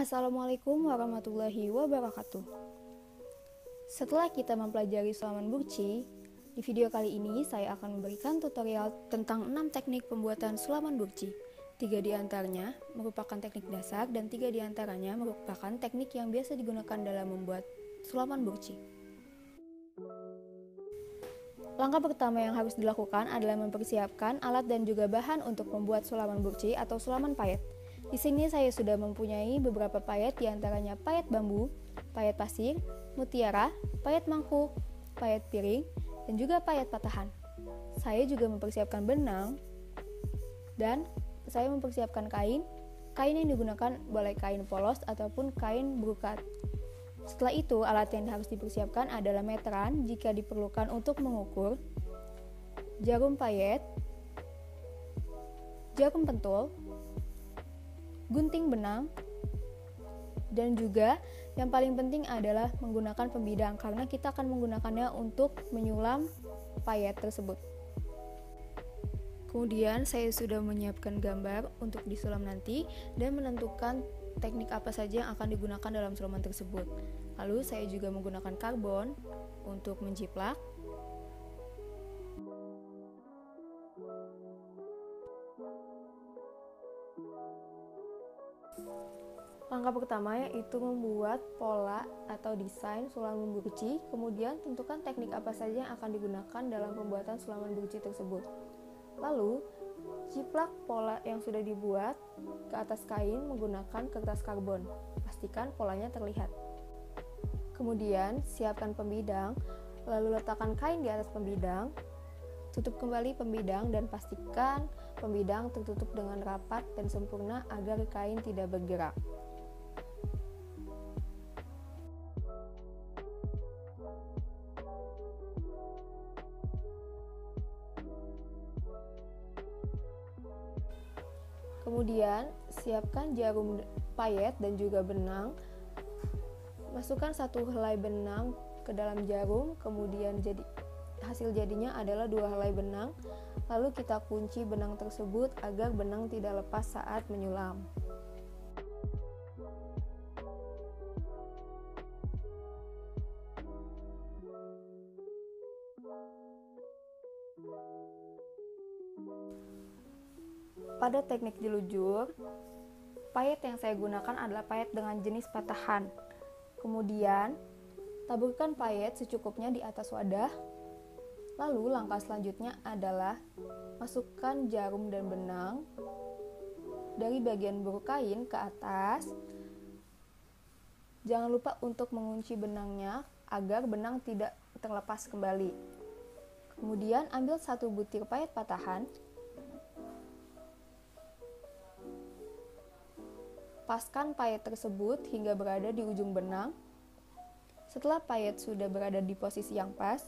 Assalamualaikum warahmatullahi wabarakatuh. Setelah kita mempelajari sulaman burci, di video kali ini saya akan memberikan tutorial tentang 6 teknik pembuatan sulaman burci. 3 diantaranya merupakan teknik dasar dan 3 diantaranya merupakan teknik yang biasa digunakan dalam membuat sulaman burci. Langkah pertama yang harus dilakukan adalah mempersiapkan alat dan juga bahan untuk membuat sulaman burci atau sulaman payet. Di sini saya sudah mempunyai beberapa payet, diantaranya payet bambu, payet pasir, mutiara, payet mangkuk, payet piring, dan juga payet patahan. Saya juga mempersiapkan benang dan saya mempersiapkan kain. Kain yang digunakan boleh kain polos ataupun kain brokat. Setelah itu, alat yang harus dipersiapkan adalah meteran jika diperlukan untuk mengukur, jarum payet, jarum pentul, gunting benang, dan juga yang paling penting adalah menggunakan pembidang karena kita akan menggunakannya untuk menyulam payet tersebut. Kemudian saya sudah menyiapkan gambar untuk disulam nanti dan menentukan teknik apa saja yang akan digunakan dalam sulaman tersebut. Lalu saya juga menggunakan karbon untuk menjiplak. Langkah pertama yaitu membuat pola atau desain sulaman burci, kemudian tentukan teknik apa saja yang akan digunakan dalam pembuatan sulaman burci tersebut. Lalu, jiplak pola yang sudah dibuat ke atas kain menggunakan kertas karbon. Pastikan polanya terlihat. Kemudian, siapkan pembidang, lalu letakkan kain di atas pembidang, tutup kembali pembidang dan pastikan pembidang tertutup dengan rapat dan sempurna agar kain tidak bergerak. Kemudian, siapkan jarum payet dan juga benang. Masukkan satu helai benang ke dalam jarum, kemudian hasil jadinya adalah 2 helai benang. Lalu kita kunci benang tersebut agar benang tidak lepas saat menyulam. Pada teknik jelujur, payet yang saya gunakan adalah payet dengan jenis patahan. Kemudian, taburkan payet secukupnya di atas wadah. Lalu, langkah selanjutnya adalah masukkan jarum dan benang dari bagian buruk kain ke atas. Jangan lupa untuk mengunci benangnya agar benang tidak terlepas kembali. Kemudian, ambil satu butir payet patahan. Paskan payet tersebut hingga berada di ujung benang. Setelah payet sudah berada di posisi yang pas,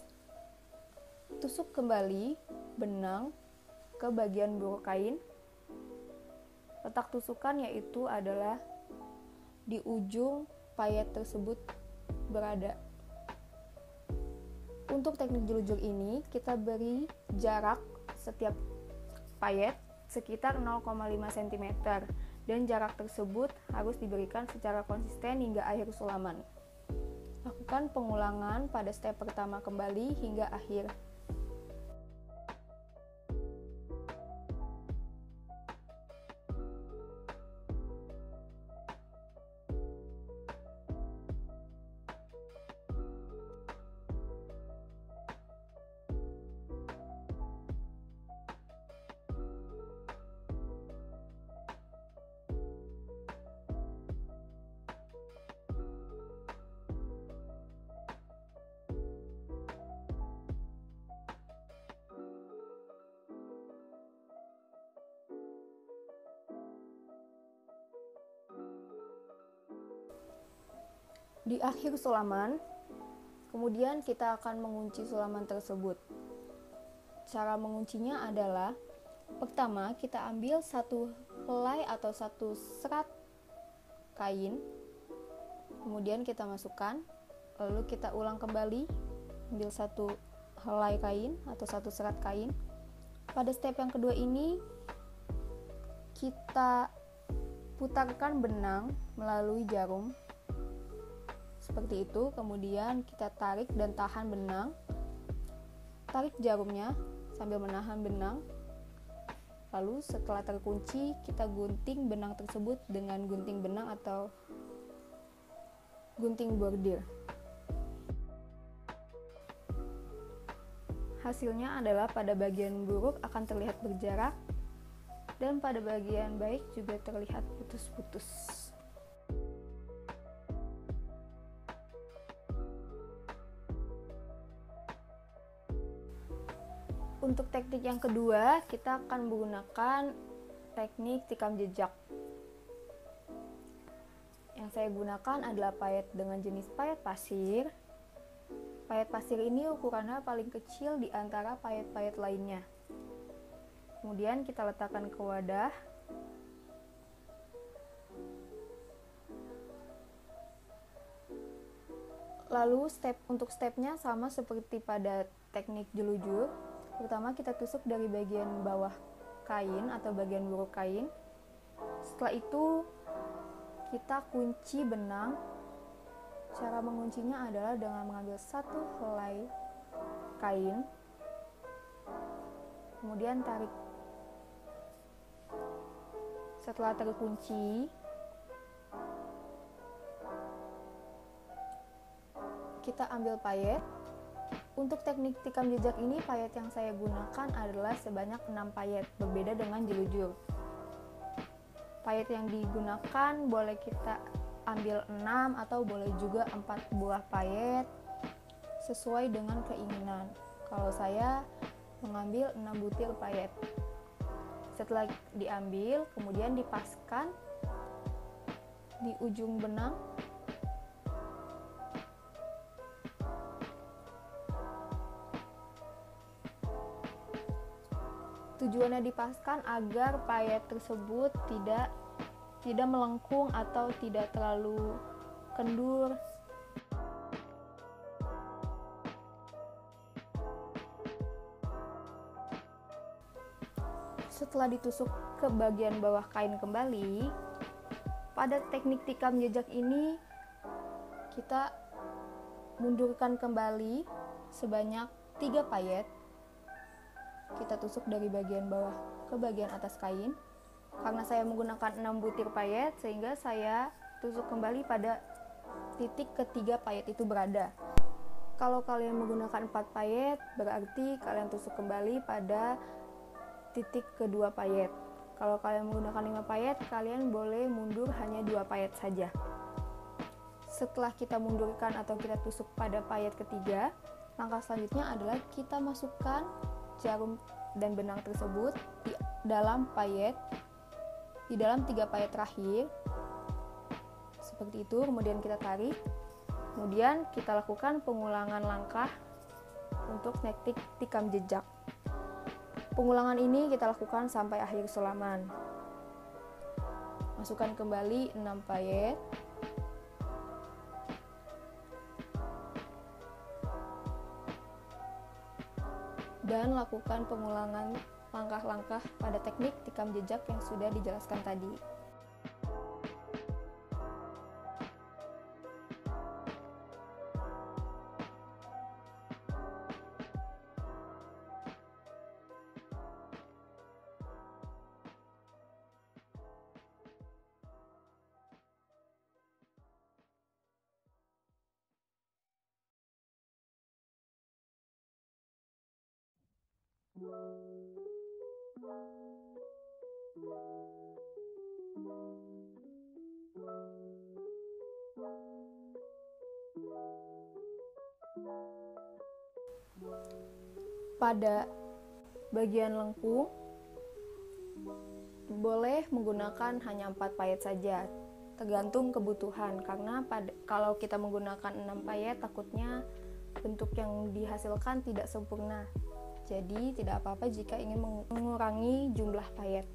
tusuk kembali benang ke bagian buruk kain. Letak tusukan yaitu adalah di ujung payet tersebut berada. Untuk teknik jelujur ini, kita beri jarak setiap payet sekitar 0,5 cm. Dan jarak tersebut harus diberikan secara konsisten hingga akhir sulaman. Lakukan pengulangan pada step pertama kembali hingga akhir. Di akhir sulaman, kemudian kita akan mengunci sulaman tersebut. Cara menguncinya adalah, pertama kita ambil satu helai atau satu serat kain, kemudian kita masukkan, lalu kita ulang kembali, ambil satu helai kain atau satu serat kain. Pada step yang kedua ini, kita putarkan benang melalui jarum seperti itu, kemudian kita tarik dan tahan benang, tarik jarumnya sambil menahan benang, lalu setelah terkunci kita gunting benang tersebut dengan gunting benang atau gunting bordir. Hasilnya adalah pada bagian buruk akan terlihat berjarak dan pada bagian baik juga terlihat putus-putus. Untuk teknik yang kedua, kita akan menggunakan teknik tikam jejak. Yang saya gunakan adalah payet dengan jenis payet pasir. Payet pasir ini ukurannya paling kecil di antara payet-payet lainnya. Kemudian kita letakkan ke wadah. Lalu untuk stepnya sama seperti pada teknik jelujur. Pertama kita tusuk dari bagian bawah kain atau bagian buruk kain. Setelah itu kita kunci benang. Cara menguncinya adalah dengan mengambil satu helai kain, kemudian tarik. Setelah terkunci, kita ambil payet. Untuk teknik tikam jejak ini, payet yang saya gunakan adalah sebanyak 6 payet, berbeda dengan jelujur. Payet yang digunakan boleh kita ambil 6 atau boleh juga 4 buah payet sesuai dengan keinginan. Kalau saya mengambil 6 butir payet. Setelah diambil, kemudian dipaskan di ujung benang. Tujuannya dipaskan agar payet tersebut tidak melengkung atau tidak terlalu kendur. Setelah ditusuk ke bagian bawah kain kembali, pada teknik tikam jejak ini kita mundurkan kembali sebanyak 3 payet. Kita tusuk dari bagian bawah ke bagian atas kain. Karena saya menggunakan 6 butir payet, sehingga saya tusuk kembali pada titik ketiga payet itu berada. Kalau kalian menggunakan 4 payet, berarti kalian tusuk kembali pada titik kedua payet. Kalau kalian menggunakan 5 payet, kalian boleh mundur hanya 2 payet saja. Setelah kita mundurkan atau kita tusuk pada payet ketiga, langkah selanjutnya adalah kita masukkan jarum dan benang tersebut di dalam 3 payet terakhir seperti itu, kemudian kita tarik, kemudian kita lakukan pengulangan langkah untuk teknik tikam jejak. Pengulangan ini kita lakukan sampai akhir sulaman. Masukkan kembali 6 payet, dan lakukan pengulangan langkah-langkah pada teknik tikam jejak yang sudah dijelaskan tadi. Pada bagian lengkung boleh menggunakan hanya 4 payet saja, tergantung kebutuhan. Karena kalau kita menggunakan 6 payet, takutnya bentuk yang dihasilkan tidak sempurna. Jadi tidak apa-apa jika ingin mengurangi jumlah payet.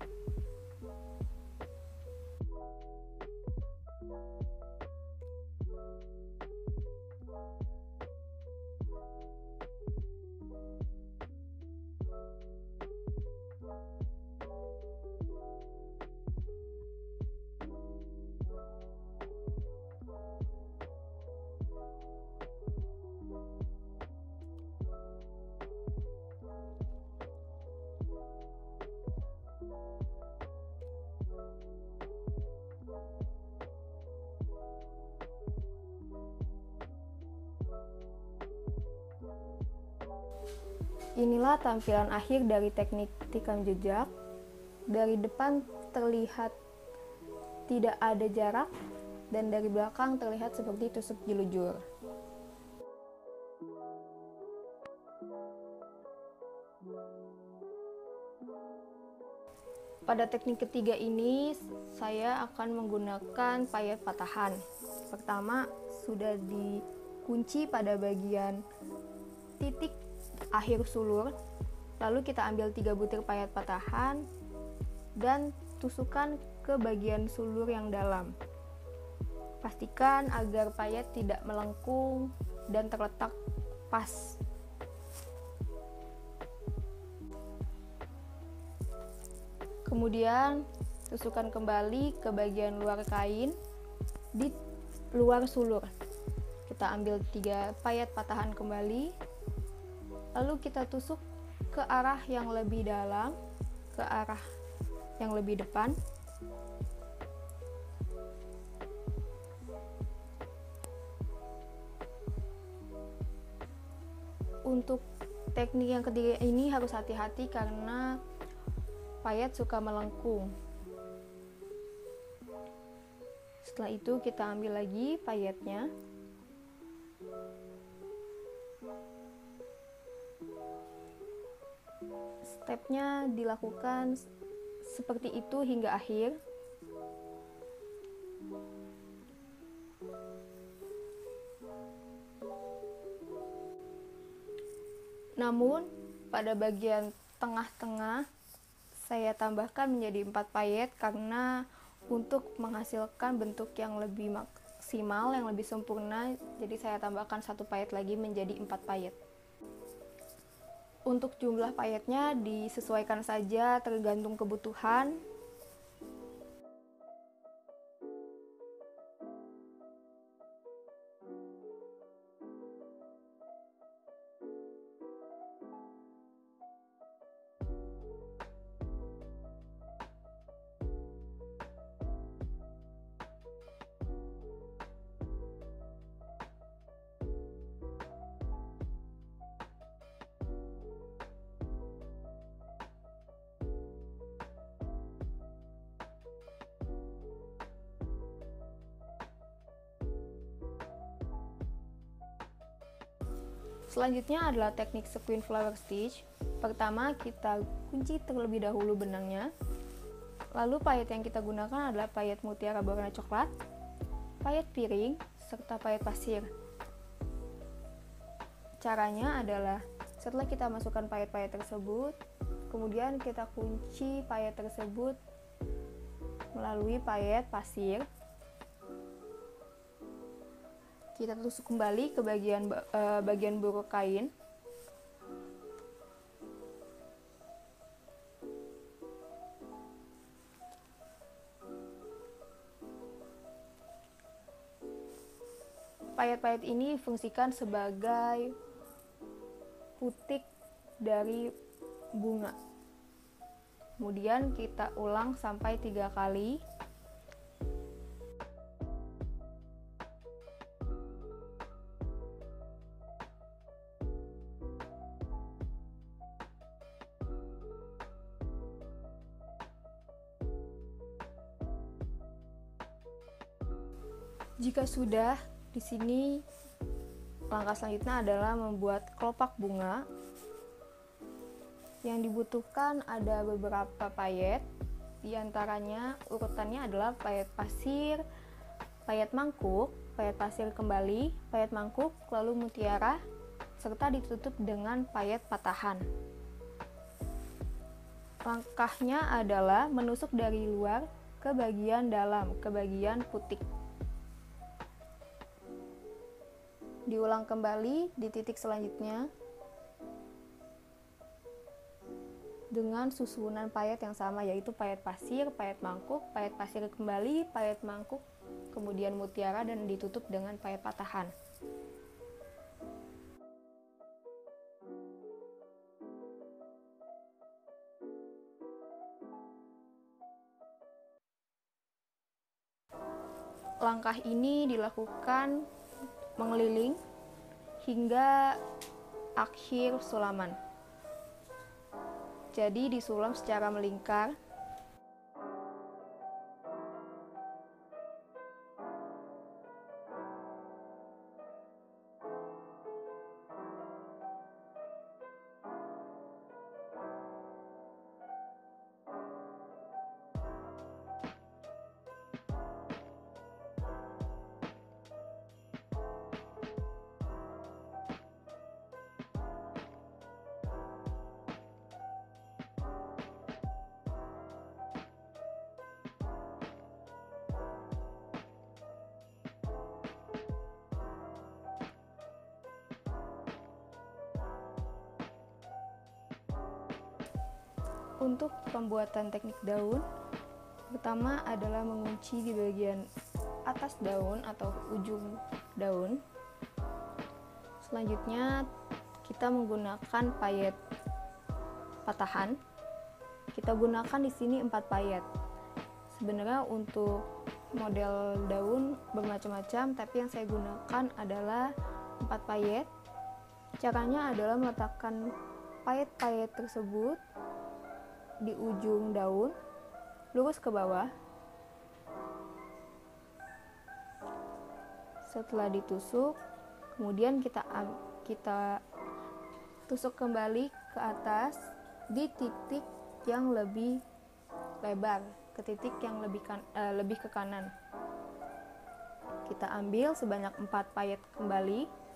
Inilah tampilan akhir dari teknik tikam jejak. Dari depan terlihat tidak ada jarak, dan dari belakang terlihat seperti tusuk jelujur. Pada teknik ketiga ini, saya akan menggunakan payet patahan. Pertama, sudah dikunci pada bagian titik akhir sulur. Lalu kita ambil 3 butir payet patahan dan tusukkan ke bagian sulur yang dalam. Pastikan agar payet tidak melengkung dan terletak pas. Kemudian tusukkan kembali ke bagian luar kain di luar sulur. Kita ambil 3 payet patahan kembali, lalu kita tusuk ke arah yang lebih dalam, ke arah yang lebih depan. Untuk teknik yang ketiga ini harus hati-hati karena payet suka melengkung. Setelah itu kita ambil lagi payetnya. Stepnya dilakukan seperti itu hingga akhir. Namun pada bagian tengah-tengah saya tambahkan menjadi 4 payet karena untuk menghasilkan bentuk yang lebih maksimal, yang lebih sempurna, jadi saya tambahkan 1 payet lagi menjadi 4 payet. Untuk jumlah payetnya disesuaikan saja tergantung kebutuhan. Selanjutnya adalah teknik sequin flower stitch. Pertama, kita kunci terlebih dahulu benangnya. Lalu payet yang kita gunakan adalah payet mutiara berwarna coklat, payet piring, serta payet pasir. Caranya adalah setelah kita masukkan payet-payet tersebut, kemudian kita kunci payet tersebut melalui payet pasir. Kita tusuk kembali ke bagian buruk kain. Payet-payet ini fungsikan sebagai putik dari bunga. Kemudian kita ulang sampai 3 kali. Jika sudah, di sini langkah selanjutnya adalah membuat kelopak bunga. Yang dibutuhkan ada beberapa payet, diantaranya urutannya adalah payet pasir, payet mangkuk, payet pasir kembali, payet mangkuk, lalu mutiara, serta ditutup dengan payet patahan. Langkahnya adalah menusuk dari luar ke bagian dalam, ke bagian putik. Diulang kembali di titik selanjutnya dengan susunan payet yang sama, yaitu payet pasir, payet mangkuk, payet pasir kembali, payet mangkuk, kemudian mutiara, dan ditutup dengan payet patahan. Langkah ini dilakukan mengeliling hingga akhir sulaman. Jadi disulam secara melingkar. Untuk pembuatan teknik daun, pertama adalah mengunci di bagian atas daun atau ujung daun. Selanjutnya kita menggunakan payet patahan. Kita gunakan di sini 4 payet. Sebenarnya untuk model daun bermacam-macam, tapi yang saya gunakan adalah 4 payet. Caranya adalah meletakkan payet-payet tersebut di ujung daun, lurus ke bawah. Setelah ditusuk, kemudian kita tusuk kembali ke atas di titik yang lebih lebar, ke titik yang lebih ke kanan. Kita ambil sebanyak 4 payet kembali.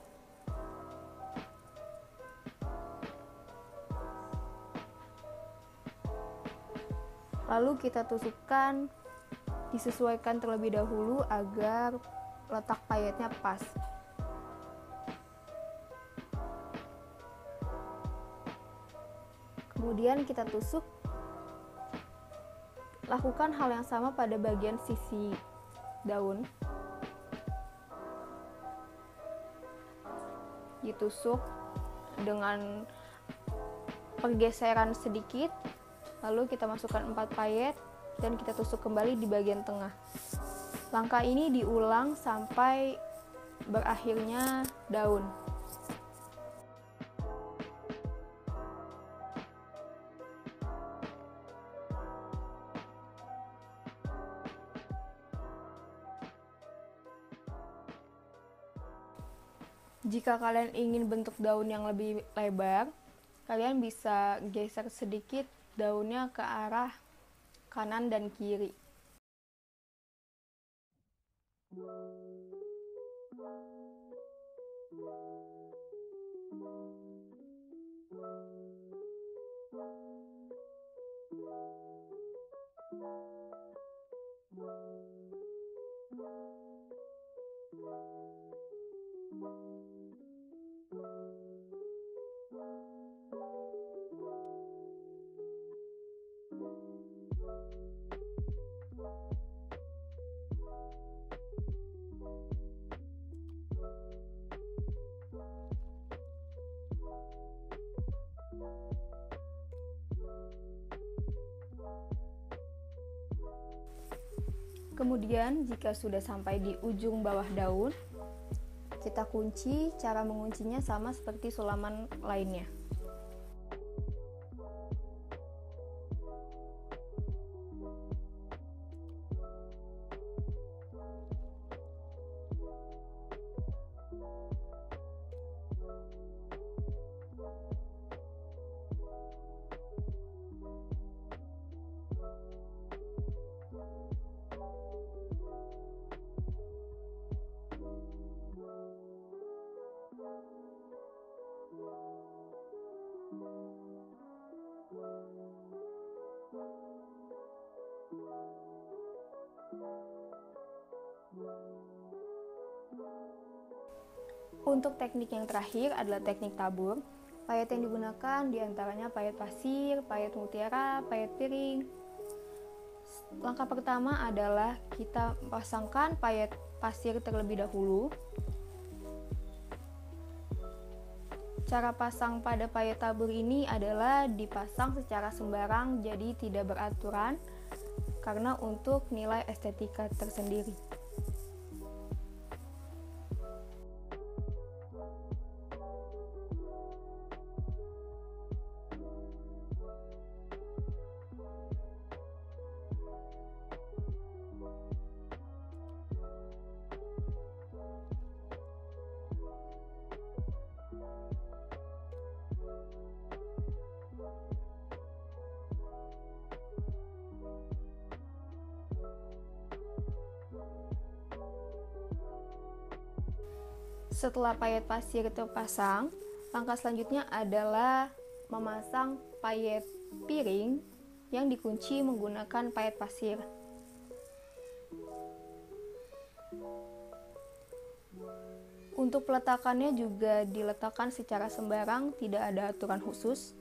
Lalu kita tusukkan, disesuaikan terlebih dahulu agar letak payetnya pas. Kemudian kita tusuk. Lakukan hal yang sama pada bagian sisi daun. Ditusuk dengan pergeseran sedikit. Lalu kita masukkan 4 payet dan kita tusuk kembali di bagian tengah. Langkah ini diulang sampai berakhirnya daun. Jika kalian ingin bentuk daun yang lebih lebar, kalian bisa geser sedikit daunnya ke arah kanan dan kiri. Kemudian jika sudah sampai di ujung bawah daun, kita kunci. Cara menguncinya sama seperti sulaman lainnya. Untuk teknik yang terakhir adalah teknik tabur. Payet yang digunakan diantaranya payet pasir, payet mutiara, payet piring. Langkah pertama adalah kita pasangkan payet pasir terlebih dahulu. Cara pasang pada payet tabur ini adalah dipasang secara sembarang, jadi tidak beraturan, karena untuk nilai estetika tersendiri. Setelah payet pasir terpasang, langkah selanjutnya adalah memasang payet piring yang dikunci menggunakan payet pasir. Untuk peletakannya juga diletakkan secara sembarang, tidak ada aturan khusus.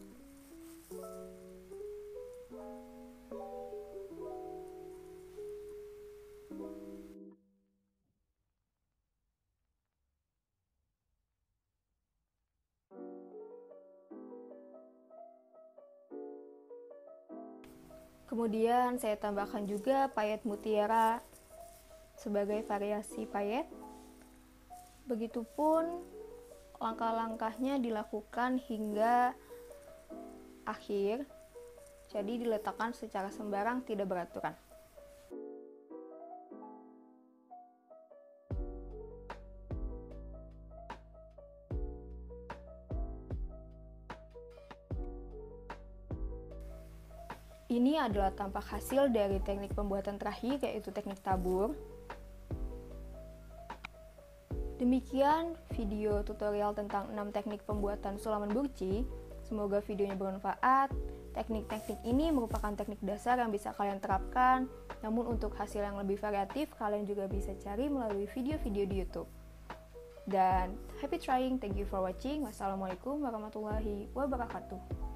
Kemudian saya tambahkan juga payet mutiara sebagai variasi payet. Begitupun langkah-langkahnya dilakukan hingga akhir. Jadi diletakkan secara sembarang, tidak beraturan. Ini adalah tampak hasil dari teknik pembuatan terakhir, yaitu teknik tabur. Demikian video tutorial tentang 6 teknik pembuatan sulaman burci. Semoga videonya bermanfaat. Teknik-teknik ini merupakan teknik dasar yang bisa kalian terapkan, namun untuk hasil yang lebih variatif, kalian juga bisa cari melalui video-video di YouTube. Dan happy trying, thank you for watching. Wassalamualaikum warahmatullahi wabarakatuh.